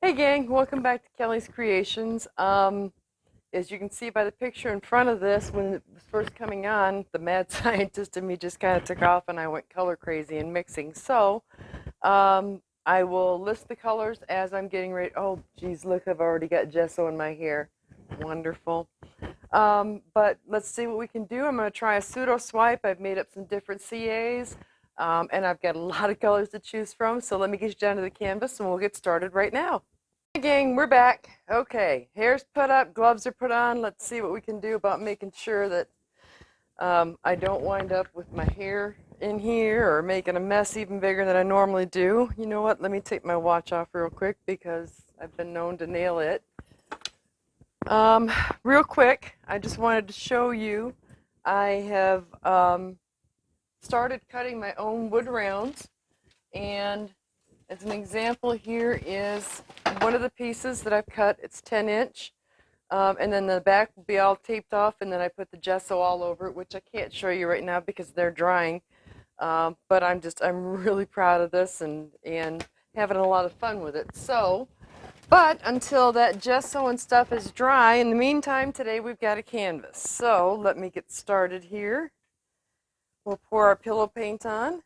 Hey gang, welcome back to Kelly's Creations. As you can see by the picture in front of this, when it was first coming on, the mad scientist in me just kind of took off and I went color crazy and mixing. So I will list the colors as I'm getting ready. Oh geez, look, I've already got gesso in my hair. Wonderful. But let's see what we can do. I'm going to try a pseudo swipe. I've made up some different CAs. And I've got a lot of colors to choose from. So let me get you down to the canvas and we'll get started right now. Hey gang, we're back. Okay, hair's put up, gloves are put on. Let's see what we can do about making sure that I don't wind up with my hair in here or making a mess even bigger than I normally do. You know what? Let me take my watch off real quick because I've been known to nail it. Real quick, I just wanted to show you I have started cutting my own wood rounds, and as an example, here is one of the pieces that I've cut. It's 10-inch, and then the back will be all taped off, and then I put the gesso all over it, which I can't show you right now because they're drying. But I'm really proud of this and having a lot of fun with it. So, but until that gesso and stuff is dry, in the meantime, today we've got a canvas. So let me get started here. We'll pour our pillow paint on.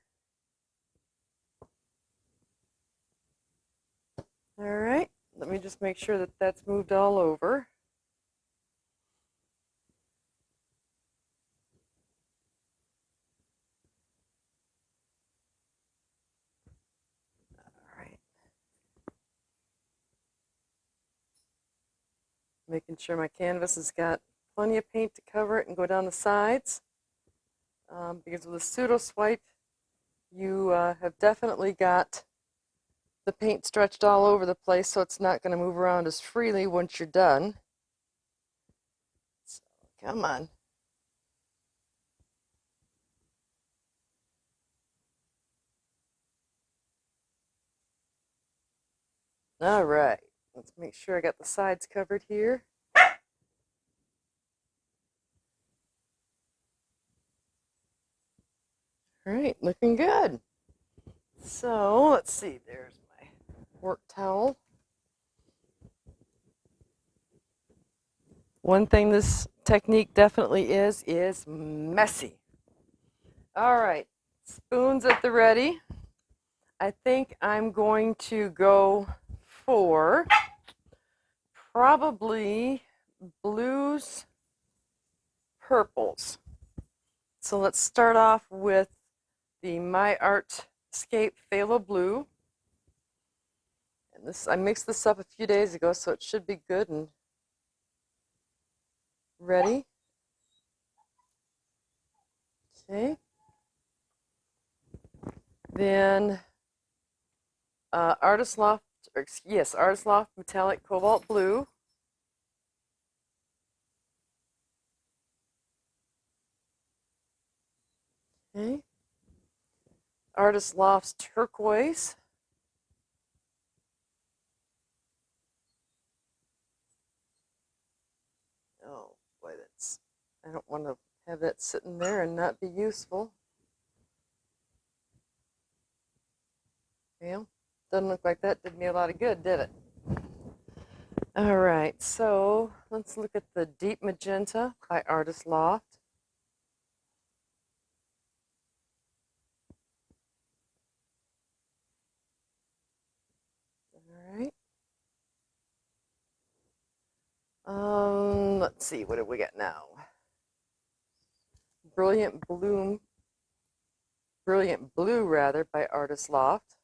All right, let me just make sure that that's moved all over. All right. Making sure my canvas has got plenty of paint to cover it and go down the sides. Because with a pseudo swipe, you have definitely got the paint stretched all over the place, so it's not going to move around as freely once you're done. So, come on. All right, let's make sure I got the sides covered here. All right, looking good. So let's see, there's my work towel. One thing this technique definitely is messy. All right, spoons at the ready. I think I'm going to go for probably blues, purples. So let's start off with the My Artscape Phthalo Blue. And this, I mixed this up a few days ago, so it should be good and ready. Okay. Then Artist Loft Metallic Cobalt Blue. Okay. Artist Loft's Turquoise. Oh boy, I don't want to have that sitting there and not be useful. Well, doesn't look like that did me a lot of good, did it? All right, so let's look at the Deep Magenta by Artist Loft. All right. Let's see, what do we got now? Brilliant Blue rather, by Artist Loft.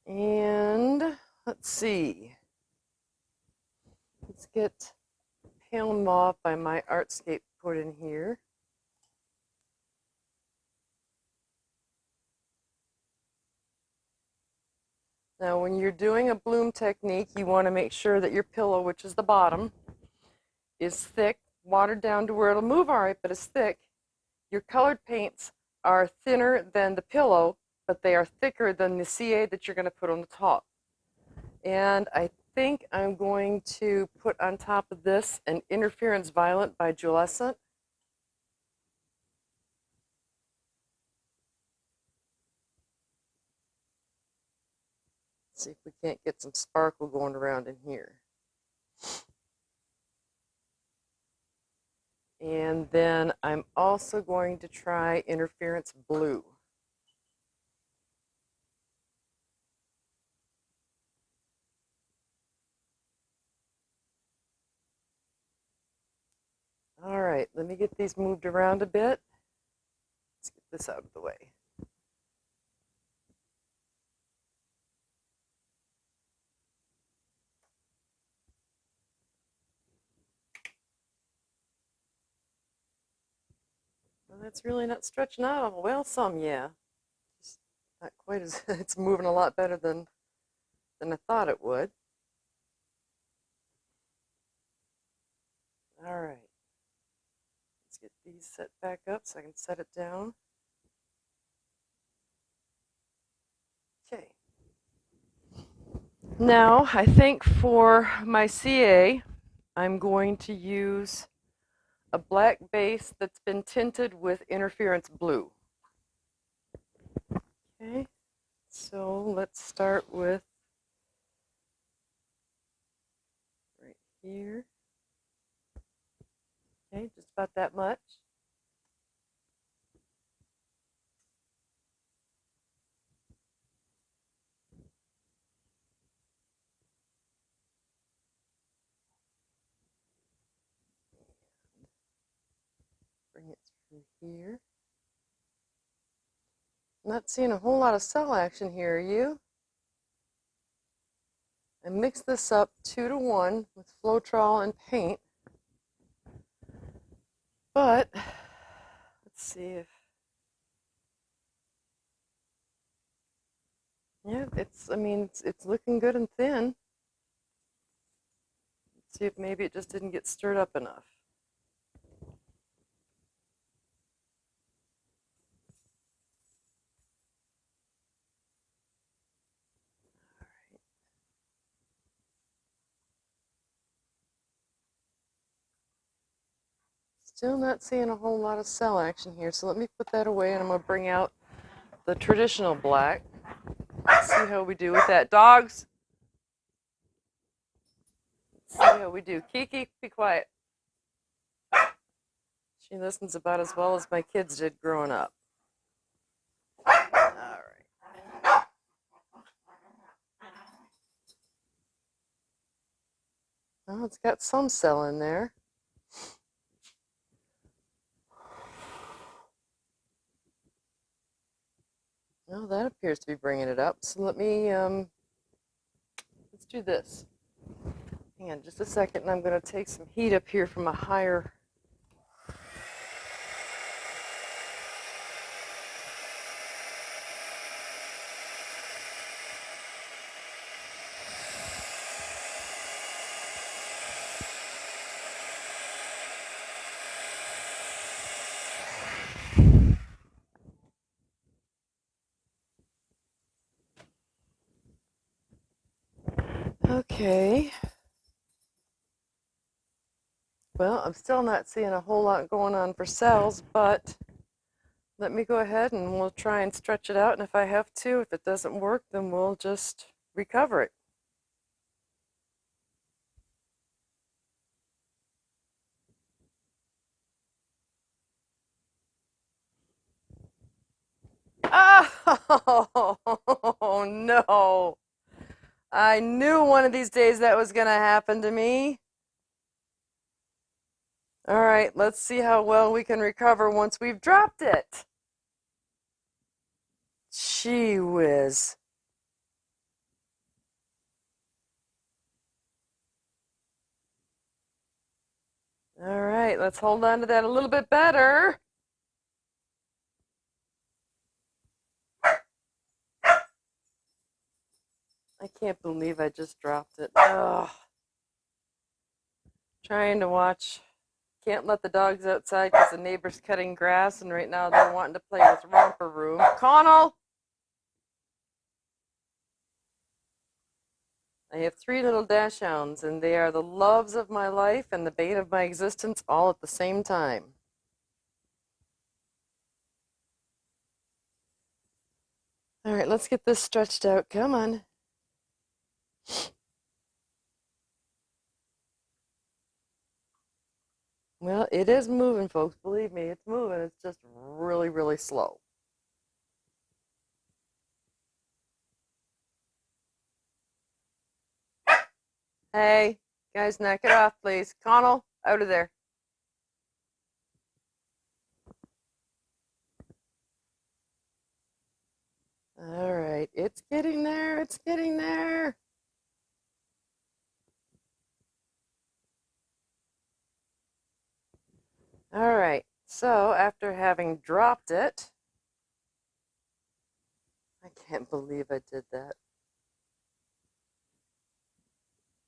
And let's see. Let's get Pale Mauve by My Artscape put in here. Now, when you're doing a bloom technique, you want to make sure that your pillow, which is the bottom, is thick, watered down to where it'll move all right, but it's thick. Your colored paints are thinner than the pillow, but they are thicker than the CA that you're going to put on the top. And I think I'm going to put on top of this an Interference Violet by Jewelescent. See if we can't get some sparkle going around in here. And then I'm also going to try interference blue. All right, let me get these moved around a bit. Let's get this out of the way. Well, that's really not stretching out. Well, some, yeah. Just not quite as, it's moving a lot better than I thought it would. All right. Let's get these set back up so I can set it down. Okay. Now, I think for my CA, I'm going to use a black base that's been tinted with interference blue. Okay, so let's start with right here. Okay, just about that much. Bring it through here. Not seeing a whole lot of cell action here, are you? I mixed this up 2-to-1 with Floetrol and paint. But let's see if, yeah, it's looking good and thin. Let's see if maybe it just didn't get stirred up enough. Still not seeing a whole lot of cell action here, so let me put that away and I'm going to bring out the traditional black. Let's see how we do with that. Dogs! Let's see how we do. Kiki, be quiet. She listens about as well as my kids did growing up. All right. Well, it's got some cell in there. Well, that appears to be bringing it up. So let me, let's do this. Hang on just a second, and I'm going to take some heat up here from a higher. Okay. Well, I'm still not seeing a whole lot going on for cells, but let me go ahead and we'll try and stretch it out. And if I have to, if it doesn't work, then we'll just recover it. Oh, no. I knew one of these days that was going to happen to me. All right, let's see how well we can recover once we've dropped it. Gee whiz. All right, let's hold on to that a little bit better. I can't believe I just dropped it. Ugh. Trying to watch. Can't let the dogs outside because the neighbor's cutting grass, and right now they're wanting to play with Romper Room. Connell! I have 3 little dachshunds, and they are the loves of my life and the bane of my existence all at the same time. All right, let's get this stretched out. Come on. Well, it is moving, folks. Believe me, it's moving. It's just really, really slow. Hey, guys, knock it off, please. Connell, out of there. All right, it's getting there. It's getting there. All right, so after having dropped it, I can't believe I did that.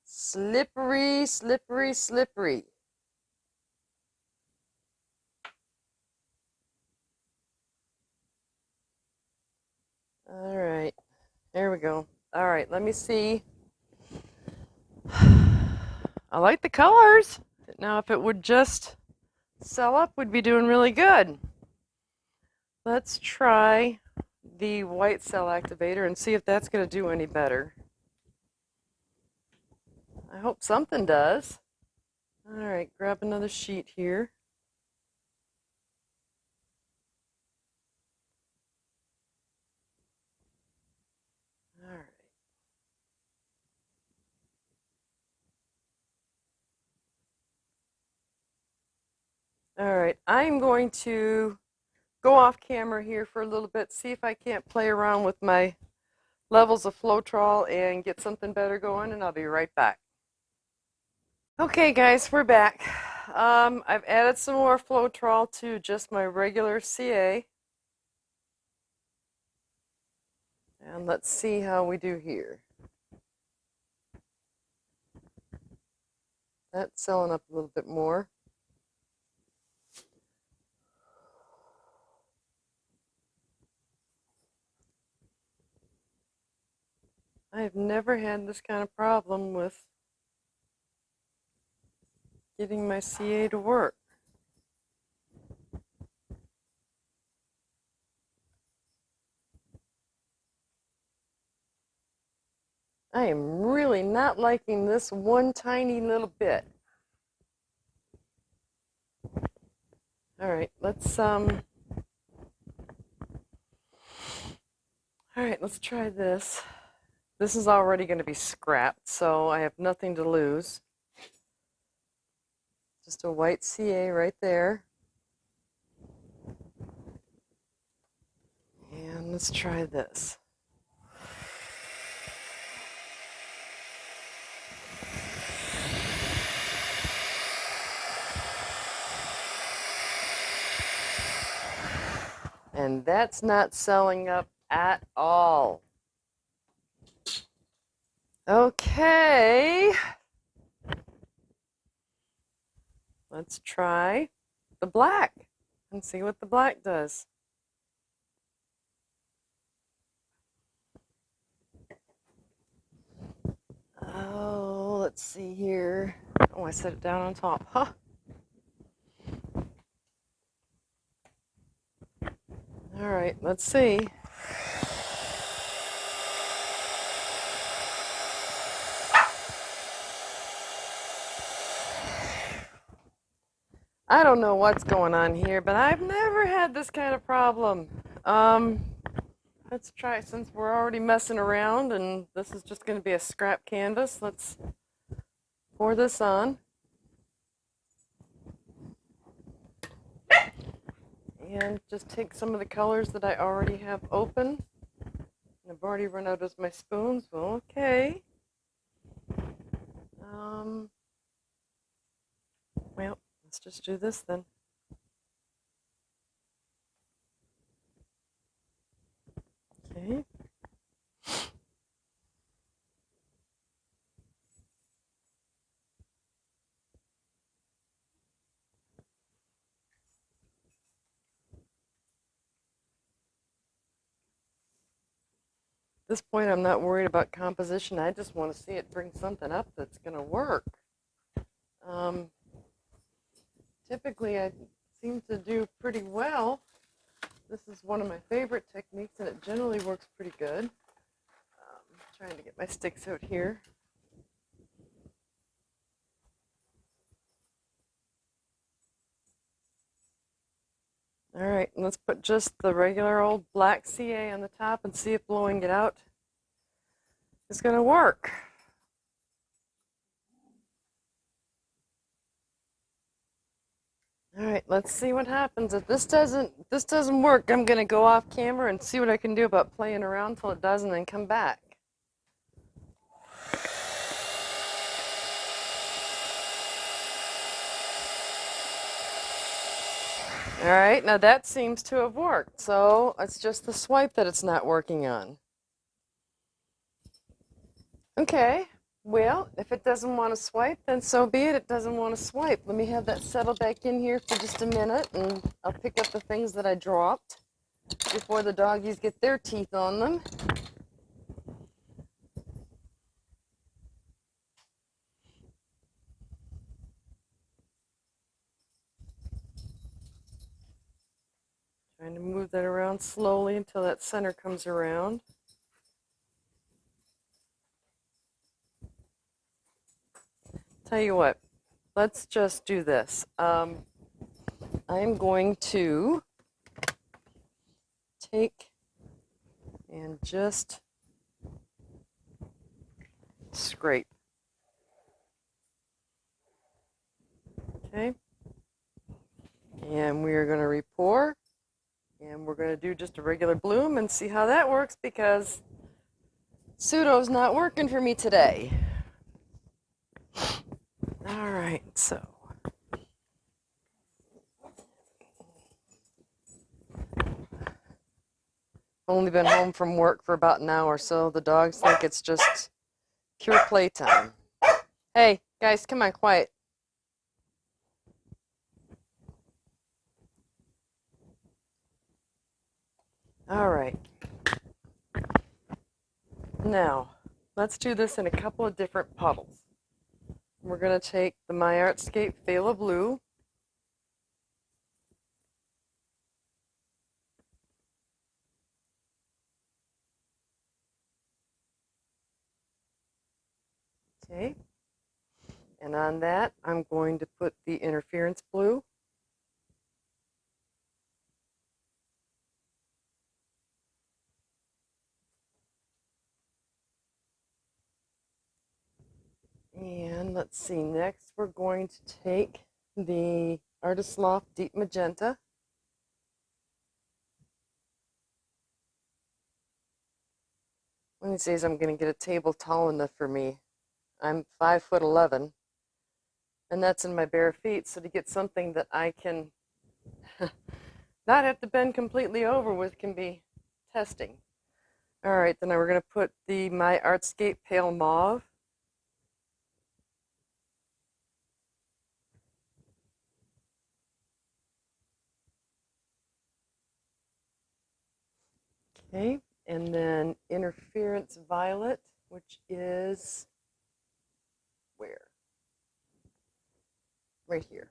Slippery, slippery, slippery. All right, there we go. All right, let me see. I like the colors. Now, if it would just sell up, we'd be doing really good. Let's try the white cell activator and see if that's going to do any better. I hope something does. All right, grab another sheet here. All right. All right, I'm going to go off camera here for a little bit, see if I can't play around with my levels of Floetrol and get something better going, and I'll be right back. Okay, guys, we're back. I've added some more Floetrol to just my regular CA. And let's see how we do here. That's selling up a little bit more. I've never had this kind of problem with getting my CA to work. I am really not liking this one tiny little bit. All right, let's try this. This is already going to be scrapped, so I have nothing to lose. Just a white CA right there. And let's try this. And that's not selling up at all. Okay. Let's try the black and see what the black does. Oh, let's see here. Oh, I set it down on top. Huh. All right, let's see. I don't know what's going on here, but I've never had this kind of problem. Let's try, since we're already messing around and this is just going to be a scrap canvas, let's pour this on. And just take some of the colors that I already have open. I've already run out of my spoons. Well, okay. Well, let's just do this then. Okay. At this point, I'm not worried about composition. I just want to see it bring something up that's going to work. Typically, I seem to do pretty well. This is one of my favorite techniques, and it generally works pretty good. Trying to get my sticks out here. All right, let's put just the regular old black CA on the top and see if blowing it out is going to work. All right, let's see what happens. If this doesn't work, I'm going to go off camera and see what I can do about playing around till it does and then come back. All right, now that seems to have worked. So it's just the swipe that it's not working on. Okay, well, if it doesn't want to swipe, then so be it. It doesn't want to swipe. Let me have that settle back in here for just a minute, and I'll pick up the things that I dropped before the doggies get their teeth on them. Trying to move that around slowly until that center comes around. Tell you what, let's just do this. I'm going to take and just scrape. Okay. And we are going to re-pour. And we're going to do just a regular bloom and see how that works because Pseudo's not working for me today. All right, so. Only been home from work for about an hour, so the dogs think it's just pure playtime. Hey, guys, come on, quiet. All right. Now, let's do this in a couple of different puddles. We're going to take the My Artscape Phthalo Blue. Okay. And on that, I'm going to put the Interference Blue. And let's see, next we're going to take the Artist Loft Deep Magenta. One of these days I'm going to get a table tall enough for me. I'm 5'11", and that's in my bare feet, so to get something that I can not have to bend completely over with can be testing. All right, then we're going to put the My Artscape Pale Mauve. Okay, and then Interference Violet, which is where? Right here.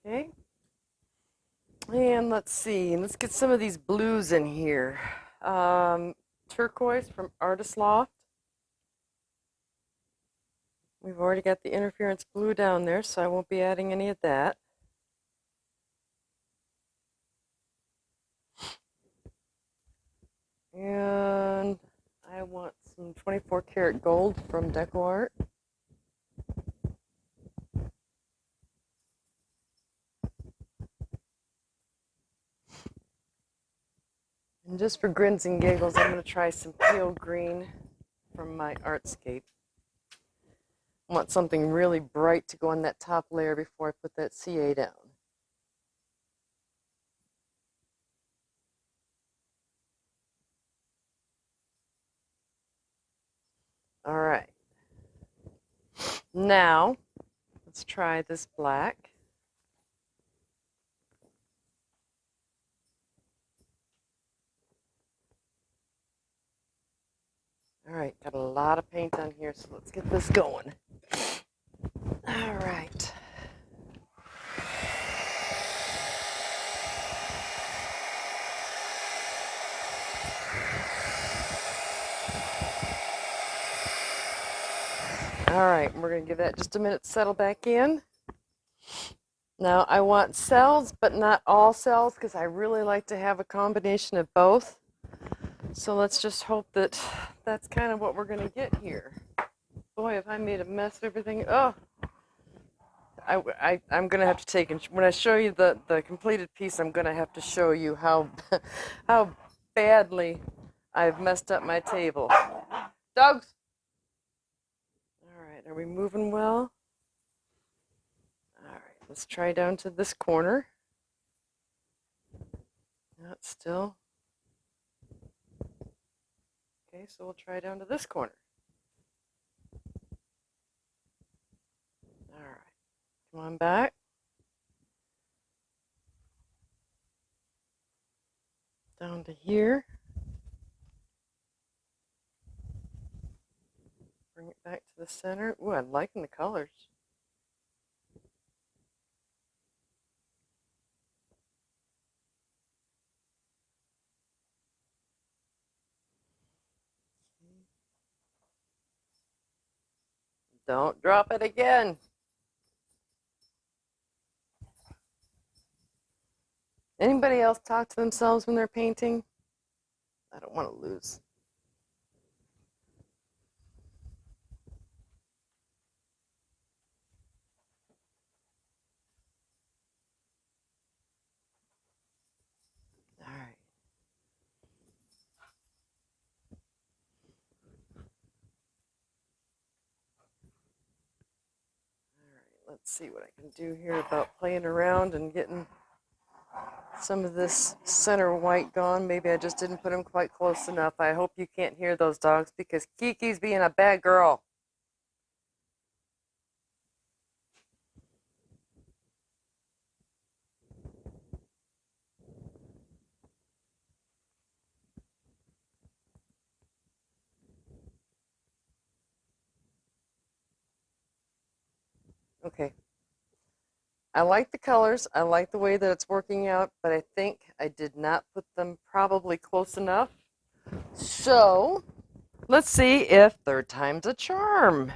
Okay, and let's see, let's get some of these blues in here. Turquoise from Artist Loft. We've already got the Interference Blue down there, so I won't be adding any of that. And I want some 24 karat gold from Deco Art. And just for grins and giggles, I'm going to try some pale green from My Artscape. I want something really bright to go on that top layer before I put that CA down. All right. Now, let's try this black. All right, got a lot of paint on here, so let's get this going. All right. right, we're going to give that just a minute to settle back in. Now I want cells, but not all cells, because I really like to have a combination of both. So let's just hope that that's kind of what we're going to get here. Boy, have I made a mess of everything. Oh, I'm going to have to take, when I show you the completed piece, I'm going to have to show you how, how badly I've messed up my table. Dogs! All right, are we moving well? All right, let's try down to this corner. Not still. Okay, so we'll try down to this corner. All right, come on back. Down to here. Bring it back to the center. Ooh, I'm liking the colors. Don't drop it again. Anybody else talk to themselves when they're painting? I don't want to lose. All right. All right, let's see what I can do here about playing around and getting some of this center white gone. Maybe I just didn't put them quite close enough. I hope you can't hear those dogs because Kiki's being a bad girl. Okay. I like the colors. I like the way that it's working out, but I think I did not put them probably close enough. So let's see if third time's a charm.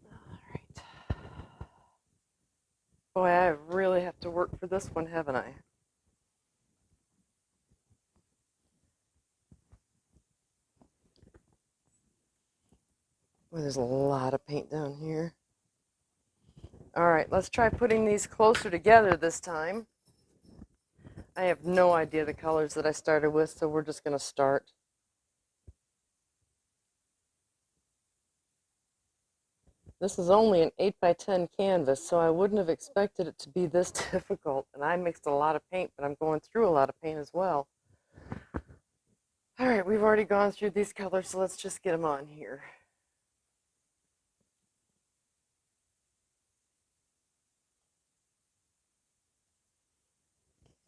All right. Boy, I really have to work for this one, haven't I? Well, there's a lot of paint down here. All right, let's try putting these closer together this time. I have no idea the colors that I started with, so we're just going to start. This is only an 8x10 canvas, so I wouldn't have expected it to be this difficult. And I mixed a lot of paint, but I'm going through a lot of paint as well. All right, we've already gone through these colors, so let's just get them on here.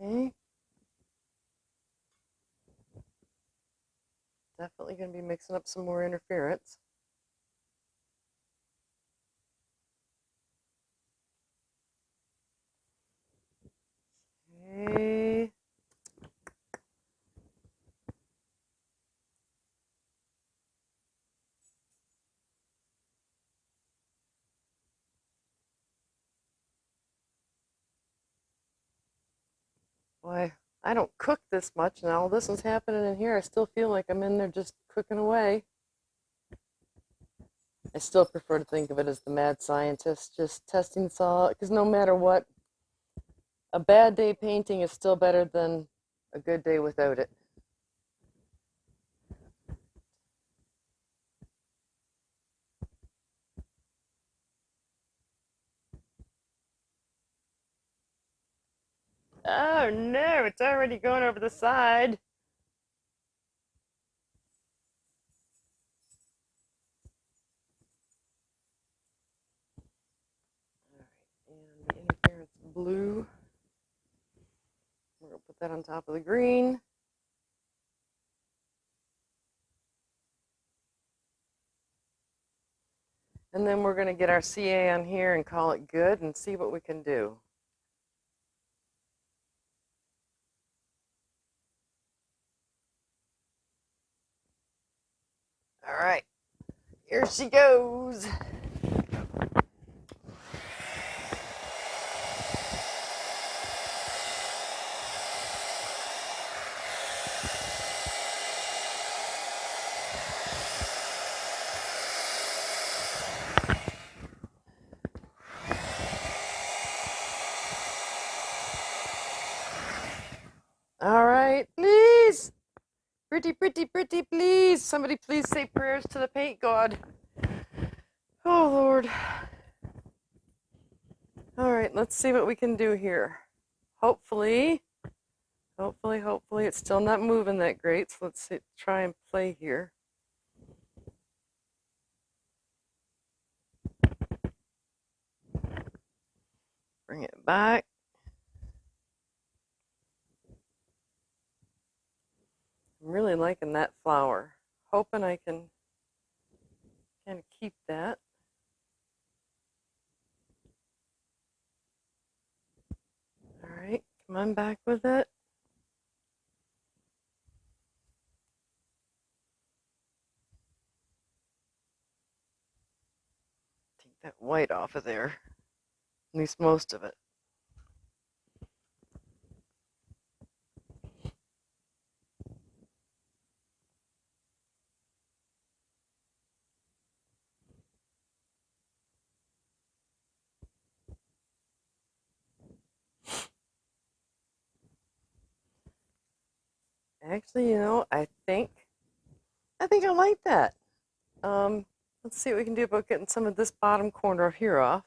Okay. Definitely going to be mixing up some more interference. Okay. Boy, I don't cook this much, and all this is happening in here. I still feel like I'm in there just cooking away. I still prefer to think of it as the mad scientist, just testing salt, because no matter what, a bad day painting is still better than a good day without it. Oh no, it's already going over the side. All right, and the interference blue. We're going to put that on top of the green. And then we're going to get our CA on here and call it good and see what we can do. All right, here she goes. All right, please. Pretty, pretty, pretty, please. Somebody please say prayers to the paint god. Oh, Lord. All right, let's see what we can do here. Hopefully, it's still not moving that great. So let's see, try and play here. Bring it back. I'm really liking that flower. Hoping I can kind of keep that. All right, come on back with it. Take that white off of there, at least most of it. Actually, you know, I think I like that. Let's see what we can do about getting some of this bottom corner here off.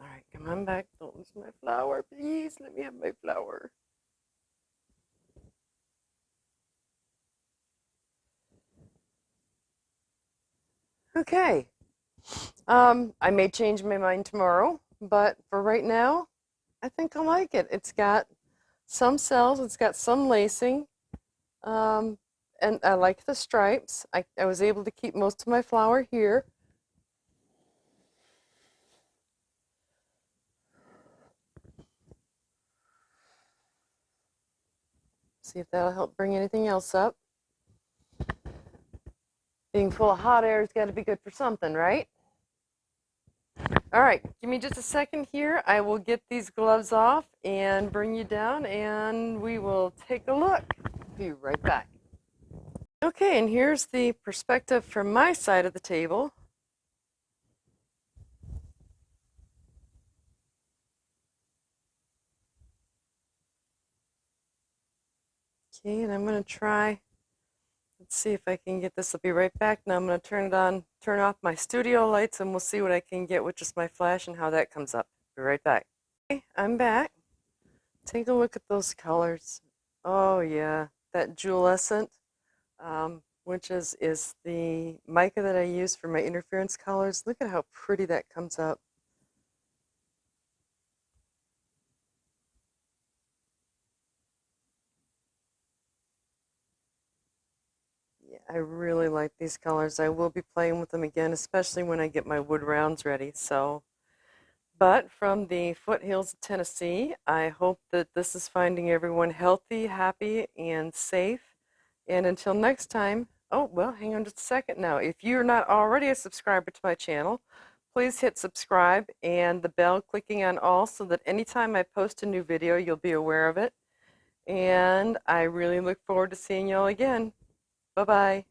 All right, come on back. Don't lose my flower, please. Let me have my flower. Okay. I may change my mind tomorrow, but for right now, I think I like it. It's got some cells, it's got some lacing, and I like the stripes. I was able to keep most of my flower here. See if that'll help bring anything else up. Being full of hot air has got to be good for something, right? All right, give me just a second here. I will get these gloves off and bring you down, and we will take a look. Be right back. Okay, and here's the perspective from my side of the table. Okay, and I'm going to try, let's see if I can get this. I'll be right back. Now I'm going to turn off my studio lights, and we'll see what I can get with just my flash and how that comes up. Be right back. Okay, I'm back. Take a look at those colors. Oh yeah, that Jewelescent, which is the mica that I use for my interference colors. Look at how pretty that comes up. Yeah, I really like these colors. I will be playing with them again, especially when I get my wood rounds ready. But from the foothills of Tennessee, I hope that this is finding everyone healthy, happy, and safe. And until next time, oh, well, hang on just a second now. If you're not already a subscriber to my channel, please hit subscribe and the bell clicking on all so that anytime I post a new video, you'll be aware of it. And I really look forward to seeing y'all again. Bye-bye.